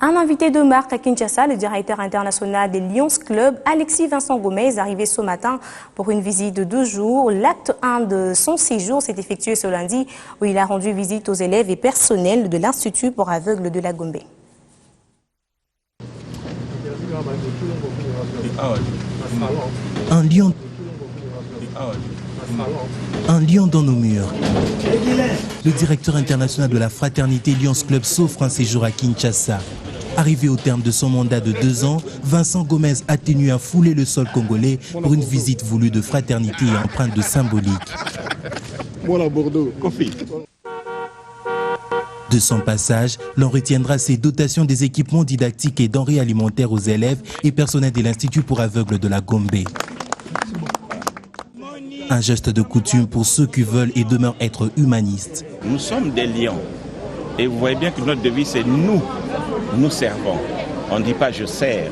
Un invité de marque à Kinshasa, le directeur international des Lions Club, Alexis Vincent Gomez, arrivé ce matin pour une visite de 2 jours. L'acte 1 de son séjour s'est effectué ce lundi où il a rendu visite aux élèves et personnels de l'Institut pour aveugles de la Gombe. Un lion dans nos murs. Le directeur international de la fraternité Lions Club s'offre un séjour à Kinshasa. Arrivé au terme de son mandat de 2 ans, Vincent Gomez a tenu à fouler le sol congolais pour une visite voulue de fraternité et empreinte de symbolique. De son passage, l'on retiendra ses dotations des équipements didactiques et denrées alimentaires aux élèves et personnels de l'Institut pour aveugles de la Gombe. Un geste de coutume pour ceux qui veulent et demeurent être humanistes. Nous sommes des lions et vous voyez bien que notre devise c'est nous servons. On ne dit pas je sers.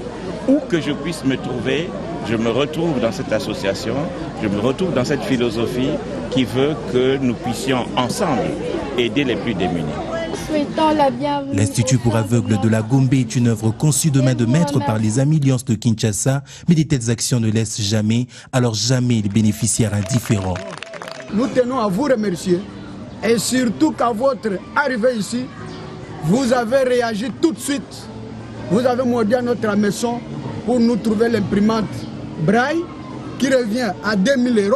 Où que je puisse me trouver, je me retrouve dans cette association, je me retrouve dans cette philosophie qui veut que nous puissions ensemble aider les plus démunis. L'Institut pour aveugles de la Gombe est une œuvre conçue de main de maître par les amis Lions de Kinshasa, mais de telles actions ne laissent jamais, alors jamais les bénéficiaires indifférents. Nous tenons à vous remercier et surtout qu'à votre arrivée ici, vous avez réagi tout de suite. Vous avez mordu à notre maison pour nous trouver l'imprimante Braille qui revient à 2000 €.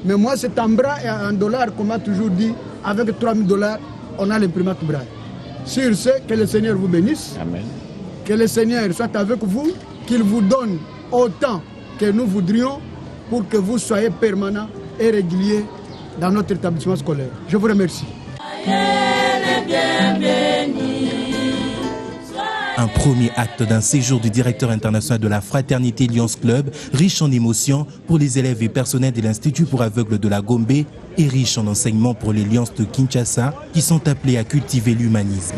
Mais moi c'est en Braille et en dollars, comme on a toujours dit, avec 3000 $. On a l'imprimante Braille. Sur ce, que le Seigneur vous bénisse. Amen. Que le Seigneur soit avec vous, qu'il vous donne autant que nous voudrions pour que vous soyez permanent et régulier dans notre établissement scolaire. Je vous remercie. Un premier acte d'un séjour du directeur international de la fraternité Lions Club, riche en émotions pour les élèves et personnels de l'Institut pour aveugles de la Gombe et riche en enseignements pour les Lions de Kinshasa qui sont appelés à cultiver l'humanisme.